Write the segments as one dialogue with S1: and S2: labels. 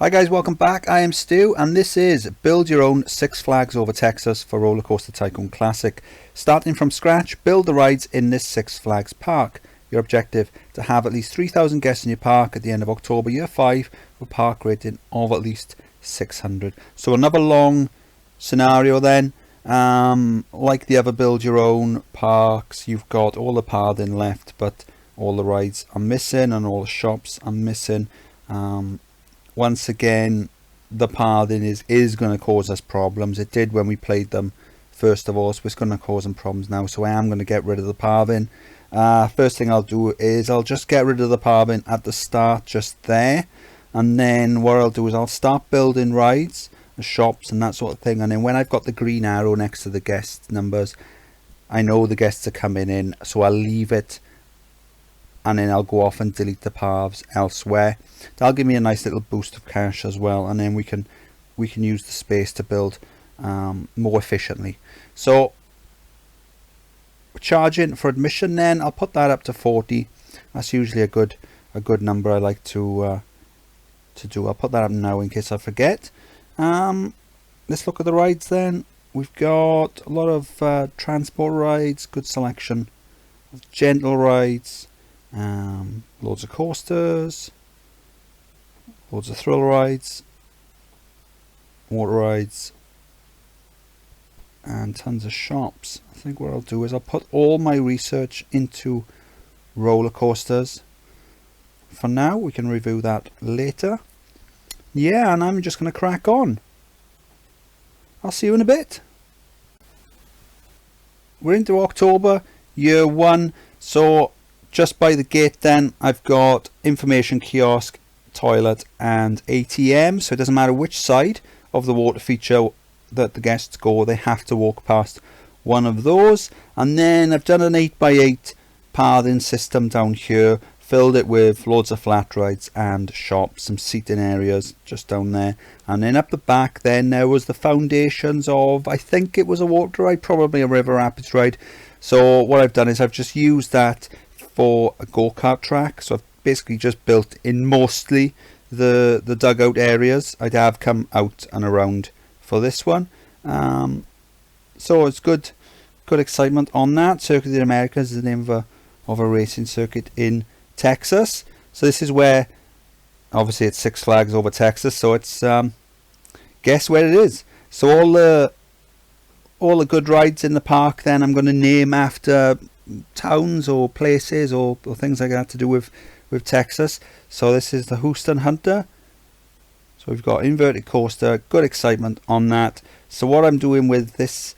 S1: Hi guys, welcome back. I am Stu and this is Build Your Own Six Flags Over Texas for Roller Coaster Tycoon Classic. Starting from scratch, build the rides in this Six Flags park. Your objective, to have at least 3,000 guests in your park at the end of October year 5 with park rating of at least 600. So another long scenario then. Like the other Build Your Own parks, you've got all the pathing left, but all the rides are missing and all the shops are missing. Once again, the pathing is going to cause us problems. It did when we played them first of all, so it's going to cause them problems now. So I am going to get rid of the pathing. First thing I'll do is I'll just get rid of the pathing at the start, just there. And then what I'll do is I'll start building rides, shops and that sort of thing. And then when I've got the green arrow next to the guest numbers, I know the guests are coming in, so I'll leave it. And then I'll go off and delete the paths elsewhere. That'll give me a nice little boost of cash as well, and then we can use the space to build more efficiently. So charging for admission, then I'll put that up to 40. That's usually a good number I like to do. I'll put that up now in case I forget. Let's look at the rides then. We've got a lot of transport rides, good selection of gentle rides. Loads of coasters, loads of thrill rides, water rides, and tons of shops. I think what I'll do is I'll put all my research into roller coasters for now. We can review that later. Yeah, and I'm just going to crack on. I'll see you in a bit. We're into October, year 1, so just by the gate then I've got information kiosk, toilet and ATM, so it doesn't matter which side of the water feature that the guests go, they have to walk past one of those. And then I've done an 8x8 pathing system down here, filled it with loads of flat rides and shops, some seating areas just down there. And then up the back then there was the foundations of, I think it was a water ride, probably a river rapids ride. So what I've done is I've just used that for a go-kart track, so I've basically just built in mostly the dugout areas. I'd have come out and around for this one, so it's good excitement on that. Circuit of the Americas is the name of a racing circuit in Texas. So this is where, obviously it's Six Flags Over Texas, so it's guess where it is. So all the good rides in the park then I'm going to name after towns or places or things like that to do with Texas. So this is the Houston Hunter. So we've got inverted coaster, good excitement on that. So what I'm doing with this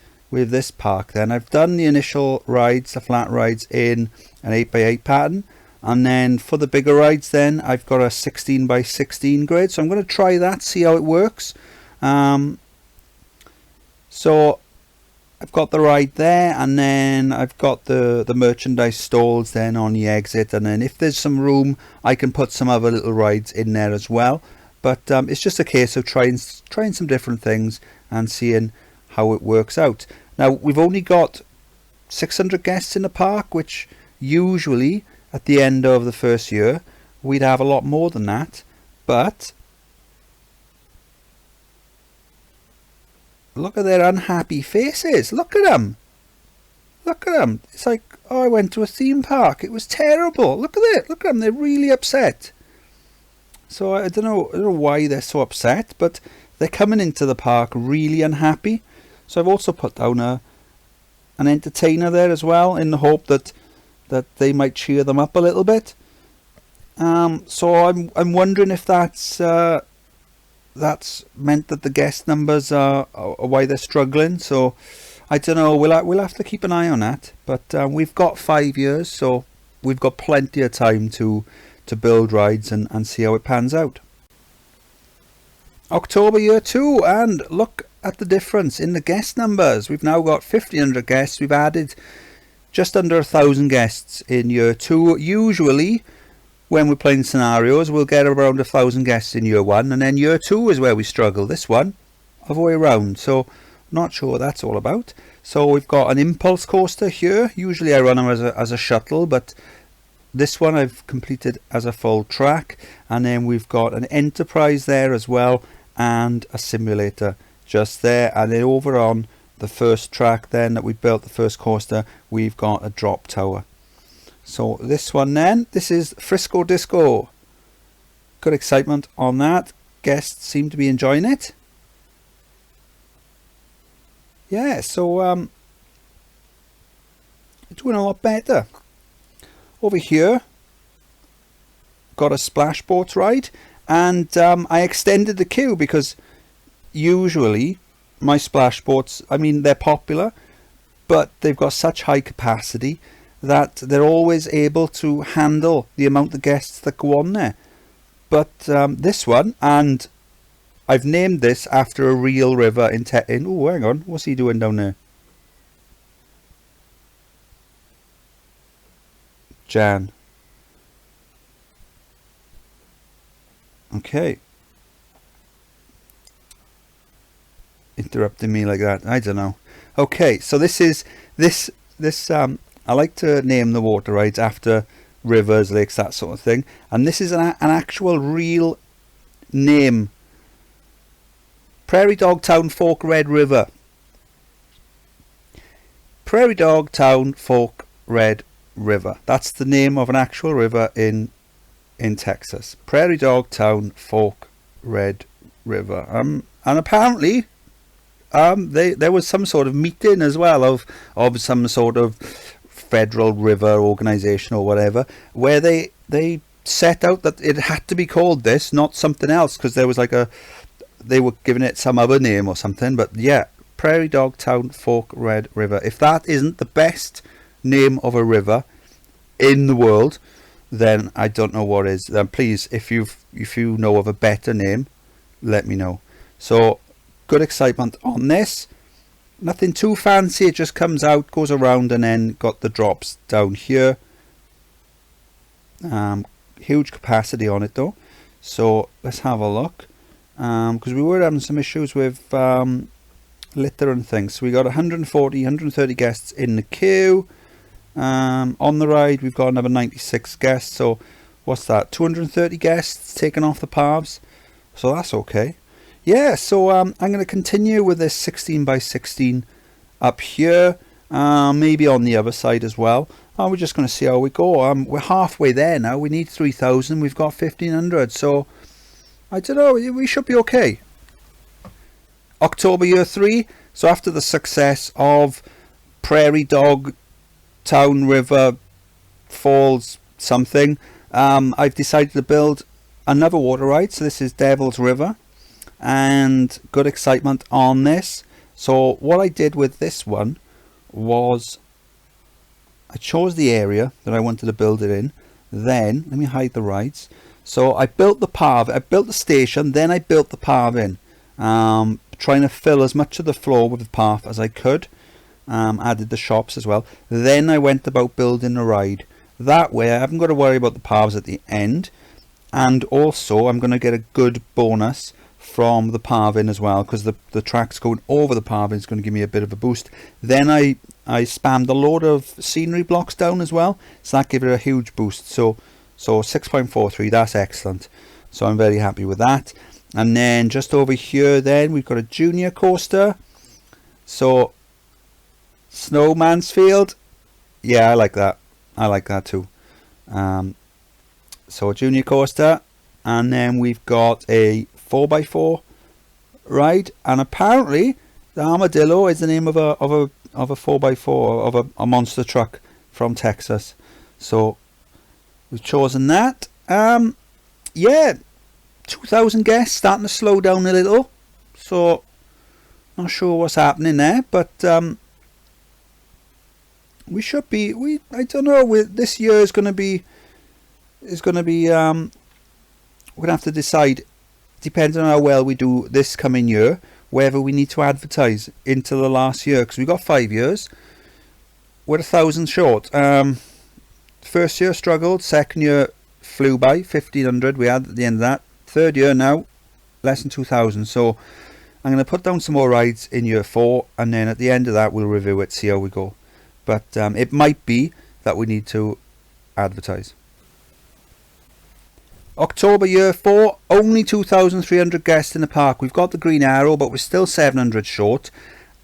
S1: park then, I've done the initial rides, the flat rides, in an 8x8 pattern, and then for the bigger rides then I've got a 16x16 grid. So I'm going to try that, see how it works. So I've got the ride there, and then I've got the merchandise stalls then on the exit, and then if there's some room I can put some other little rides in there as well. But it's just a case of trying some different things and seeing how it works out. Now we've only got 600 guests in the park, which usually at the end of the first year we'd have a lot more than that, but look at their unhappy faces. Look at them. Look at them. It's like, oh, I went to a theme park. It was terrible. Look at it. Look at them. They're really upset. So I don't know why they're so upset, but they're coming into the park really unhappy. So I've also put down an entertainer there as well, in the hope that they might cheer them up a little bit. So I'm wondering if that's meant that the guest numbers are why they're struggling. So I don't know, we'll have to keep an eye on that. But we've got 5 years, so we've got plenty of time to build rides and see how it pans out. October year 2, and look at the difference in the guest numbers. We've now got 1,500 guests. We've added just under 1,000 guests in year 2. Usually when we're playing scenarios we'll get around 1,000 guests in year 1, and then year 2 is where we struggle. This one other way around, so not sure what that's all about. So we've got an impulse coaster here. Usually I run them as a shuttle, but this one I've completed as a full track, and then we've got an enterprise there as well, and a simulator just there. And then over on the first track then that we built, the first coaster, we've got a drop tower. So this one then, this is Frisco Disco. Good excitement on that. Guests seem to be enjoying it. Yeah, so doing a lot better. Over here, got a splash boat ride, and I extended the queue because usually my splash boats, I mean, they're popular, but they've got such high capacity that they're always able to handle the amount of guests that go on there. But this one, and I've named this after a real river in oh, hang on, what's he doing down there? Jan. Okay. Interrupting me like that, I don't know. Okay, so this is this I like to name the water rides after rivers, lakes, that sort of thing, and this is an actual real name. Prairie Dog Town Fork Red River. Prairie Dog Town Fork Red River. That's the name of an actual river in Texas. Prairie Dog Town Fork Red River. And apparently there was some sort of meeting as well of some sort of federal river organization or whatever, where they set out that it had to be called this, not something else, because there was like they were giving it some other name or something. But yeah, Prairie Dog Town Fork Red River. If that isn't the best name of a river in the world, then I don't know what is. Then please, if you know of a better name, let me know. So good excitement on this. Nothing too fancy, it just comes out, goes around, and then got the drops down here. Huge capacity on it though, so let's have a look, because we were having some issues with litter and things. So we got 130 guests in the queue. On the ride we've got another 96 guests, so what's that, 230 guests taken off the paths, so that's okay. Yeah, so I'm going to continue with this 16 by 16 up here, maybe on the other side as well. We're just going to see how we go. We're halfway there now. We need 3,000. We've got 1,500. So I don't know. We should be okay. October year 3. So after the success of Prairie Dog Town River Falls something, I've decided to build another water ride. So this is Devil's River. And good excitement on this. So what I did with this one was I chose the area that I wanted to build it in. Then let me hide the rides. So I built the path, I built the station, then I built the path in, trying to fill as much of the floor with the path as I could. Added the shops as well. Then I went about building the ride. That way I haven't got to worry about the paths at the end, and also I'm going to get a good bonus from the paving as well, because the tracks going over the paving is going to give me a bit of a boost. Then I spammed a load of scenery blocks down as well, so that gave it a huge boost. So 6.43, that's excellent. So I'm very happy with that. And then just over here then we've got a junior coaster. So Snowman's Field, yeah, I like that. I like that too. So a junior coaster, and then we've got a 4x4 ride, and apparently the Armadillo is the name of a 4x4 of a monster truck from Texas. So we've chosen that. Yeah, 2,000 guests, starting to slow down a little, so not sure what's happening there, but we should be, I don't know, this year is going to be we're going to have to decide, depending on how well we do this coming year, whether we need to advertise into the last year, because we've got 5 years. We're 1,000 short. First year struggled, second year flew by, 1,500 we had at the end of that. Third year now, less than 2,000. So I'm going to put down some more rides in year 4, and then at the end of that we'll review it, see how we go. But it might be that we need to advertise. October year 4, only 2,300 guests in the park. We've got the green arrow, but we're still 700 short.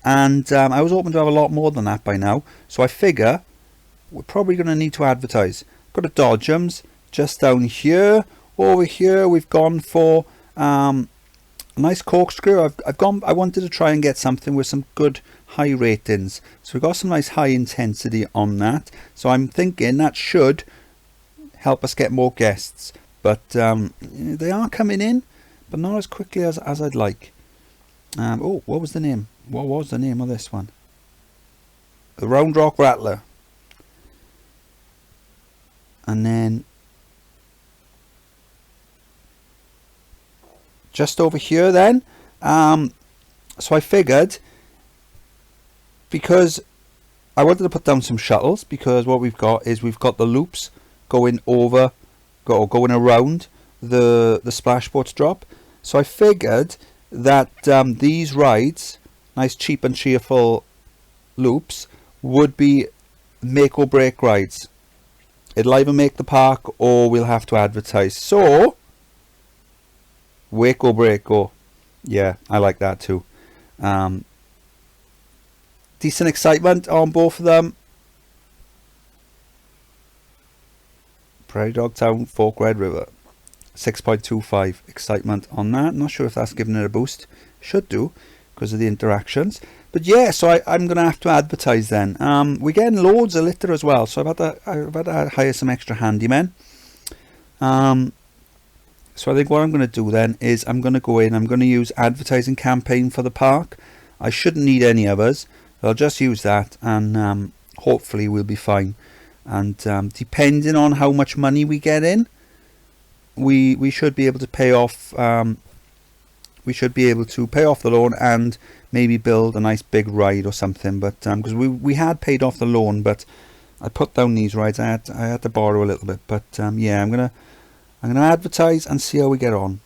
S1: And I was hoping to have a lot more than that by now. So I figure we're probably going to need to advertise. Got a Dodgems just down here. Over here we've gone for a nice corkscrew. I wanted to try and get something with some good high ratings. So we've got some nice high intensity on that. So I'm thinking that should help us get more guests. But they are coming in, but not as quickly as I'd like. Oh, what was the name? What was the name of this one? The Round Rock Rattler. And then just over here then. So I figured, because I wanted to put down some shuttles, because what we've got is we've got the loops going over, going around the splashboats drop. So I figured that these rides, nice cheap and cheerful loops, would be make or break rides. It'll either make the park or we'll have to advertise. So wake or break go. Yeah, I like that too. Decent excitement on both of them. Prairie Dog Town, Fork Red River, 6.25 excitement on that. Not sure if that's giving it a boost. Should do, because of the interactions. But yeah, so I'm going to have to advertise then. We're getting loads of litter as well, so I've had to hire some extra handymen. So I think what I'm going to do then is I'm going to go in, I'm going to use advertising campaign for the park. I shouldn't need any others. I'll just use that, and hopefully we'll be fine. And depending on how much money we get in, we should be able to pay off. We should be able to pay off the loan and maybe build a nice big ride or something. But because we had paid off the loan, but I put down these rides. I had to borrow a little bit. But yeah, I'm gonna advertise and see how we get on.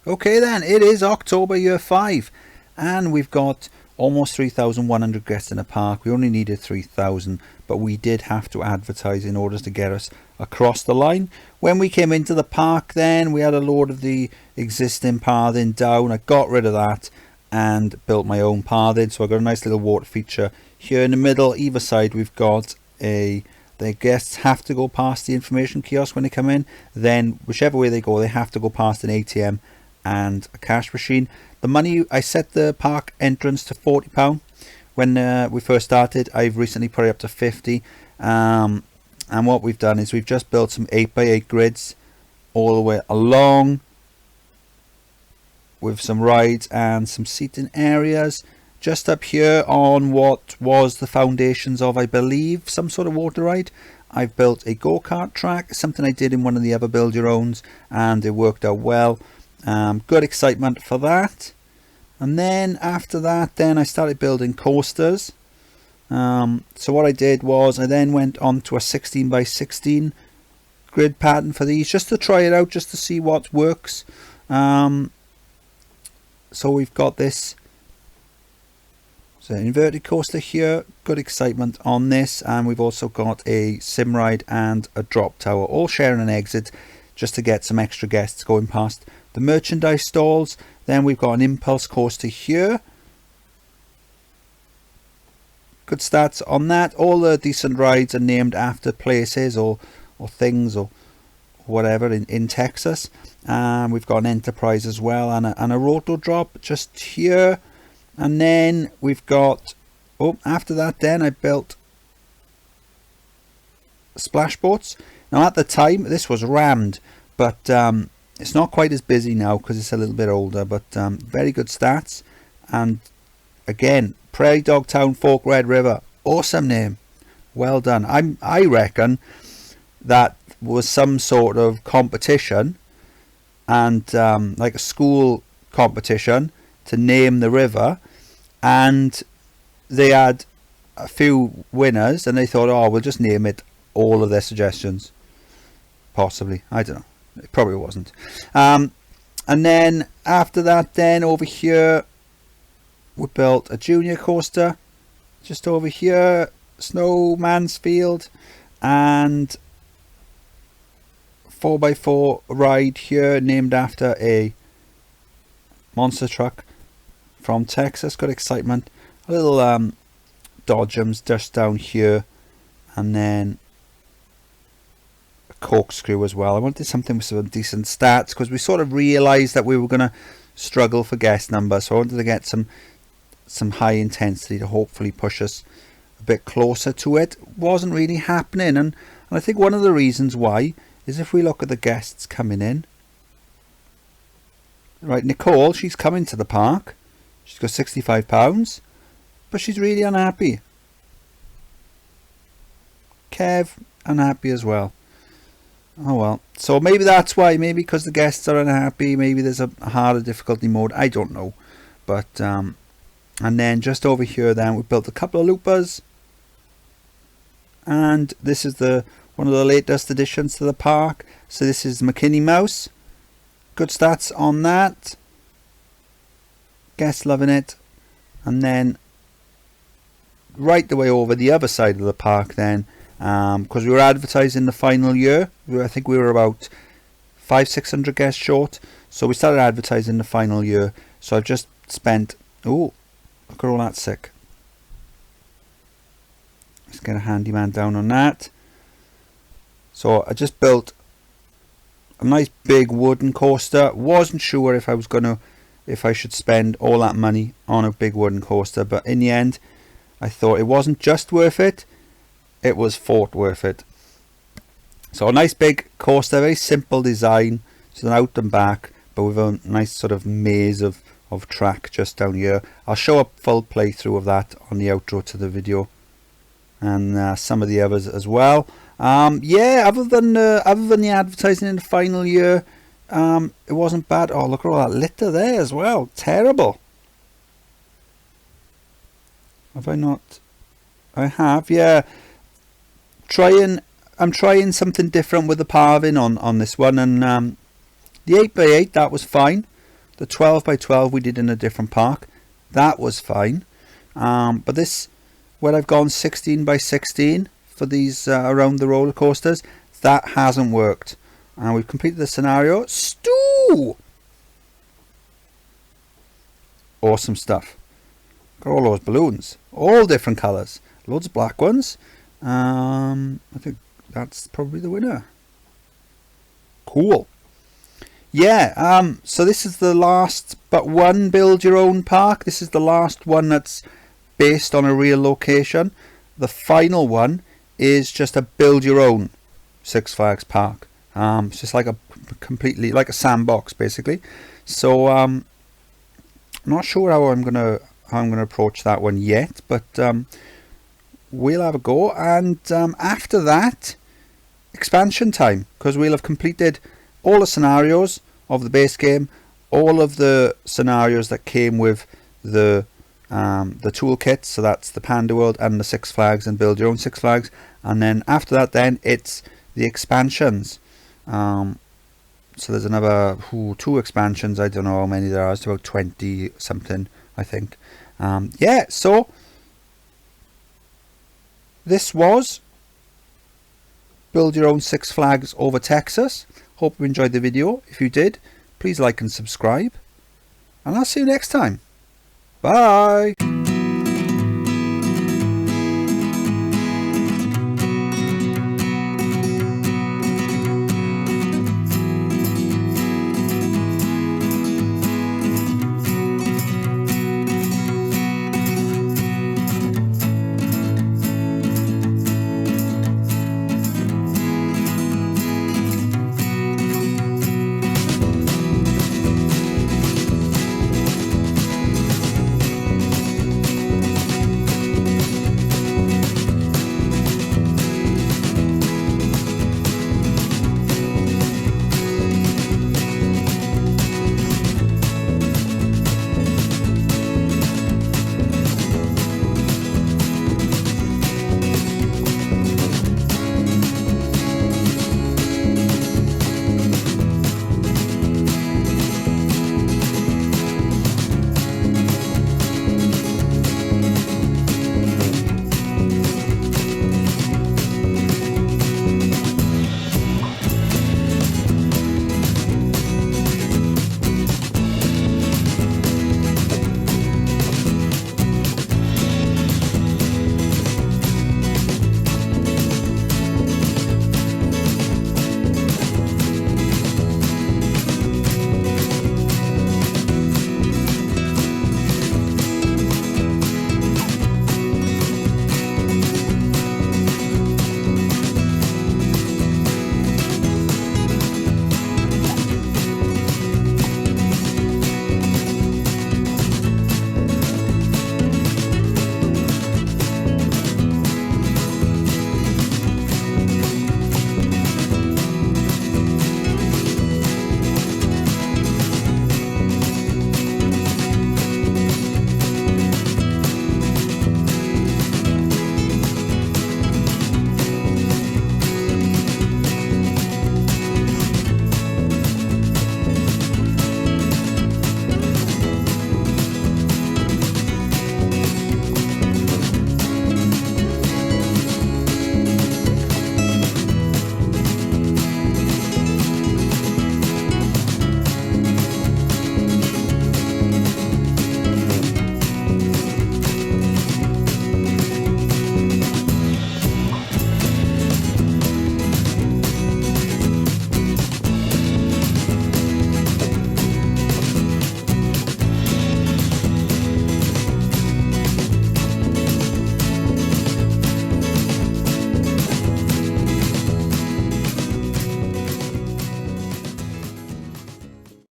S1: Okay then, it is October year 5, and we've got almost 3,100 guests in the park. We only needed 3,000, but we did have to advertise in order to get us across the line. When we came into the park then, we had a load of the existing pathing down. I got rid of that and built my own pathing. So I got a nice little water feature here in the middle. Either side we've got the guests have to go past the information kiosk when they come in. Then whichever way they go, they have to go past an ATM and a cash machine. The money, I set the park entrance to £40 when we first started. I've recently put it up to 50. And what we've done is we've just built some 8x8 grids all the way along with some rides and some seating areas. Just up here on what was the foundations of, I believe, some sort of water ride, I've built a go-kart track, something I did in one of the other build your owns, and it worked out well. Good excitement for that. And then after that, then I started building coasters. So what I did was I then went on to a 16x16 grid pattern for these, just to try it out, just to see what works. So we've got this, so inverted coaster here, good excitement on this, and we've also got a sim ride and a drop tower, all sharing an exit just to get some extra guests going past the merchandise stalls. Then we've got an impulse coaster here. Good stats on that. All the decent rides are named after places or things or whatever in Texas. We've got an Enterprise as well, and a roto drop just here. And then we've got, after that then I built splash boats. Now at the time this was rammed, but it's not quite as busy now because it's a little bit older, but very good stats. And again, Prairie Dog Town, Fork Red River, awesome name, well done. I reckon that was some sort of competition, and like a school competition to name the river, and they had a few winners and they thought, oh, we'll just name it all of their suggestions. Possibly, I don't know, it probably wasn't. And then after that then over here we built a junior coaster just over here, snowman's field, and 4x4 ride here named after a monster truck from Texas. Got excitement. A little dodgems just down here, and then a corkscrew as well. I wanted something with some decent stats because we sort of realised that we were going to struggle for guest number, so I wanted to get some high intensity to hopefully push us a bit closer to it. Wasn't really happening, and I think one of the reasons why is if we look at the guests coming in. Right, Nicole, she's coming to the park. She's got £65, but she's really unhappy. Kev, unhappy as well. Oh well. So maybe that's why. Maybe because the guests are unhappy. Maybe there's a harder difficulty mode. I don't know. But and then just over here, then we built a couple of loopers. And this is one of the latest additions to the park. So this is McKinney Mouse. Good stats on that. Guests loving it. And then right the way over the other side of the park then, because we were advertising the final year. I think we were about 500-600 guests short. So we started advertising the final year. So I've just spent, oh, look at all that sick. Let's get a handyman down on that. So I just built a nice big wooden coaster. Wasn't sure if I should spend all that money on a big wooden coaster, but in the end I thought it wasn't just worth it, it was fought worth it. So a nice big coaster, very simple design, so an out and back, but with a nice sort of maze of track just down here. I'll show a full playthrough of that on the outro to the video, and some of the others as well. Yeah, other than the advertising in the final year, it wasn't bad. Oh, look at all that litter there as well. Terrible. Have I not? I have, yeah. I'm trying something different with the parving on this one, and the 8x8, that was fine. The 12x12 we did in a different park, that was fine. But this, where I've gone 16x16 for these around the roller coasters, that hasn't worked. And we've completed the scenario. Stew! Awesome stuff. Got all those balloons, all different colours, loads of black ones. I think that's probably the winner. Cool. Yeah, so this is the last but one build your own park. This is the last one that's based on a real location. The final one is just a build your own Six Flags park. It's just like completely like a sandbox basically. So I'm not sure how I'm gonna approach that one yet, but we'll have a go. And after that, expansion time, because we'll have completed all the scenarios of the base game, all of the scenarios that came with the toolkit. So that's the Panda World and the Six Flags and Build Your Own Six Flags. And then after that, then it's the expansions. So there's another 2 expansions. I don't know how many there are. It's about 20 something, I think. Yeah, so this was Build Your Own Six Flags over Texas. Hope you enjoyed the video. If you did, please like and subscribe, and I'll see you next time. Bye.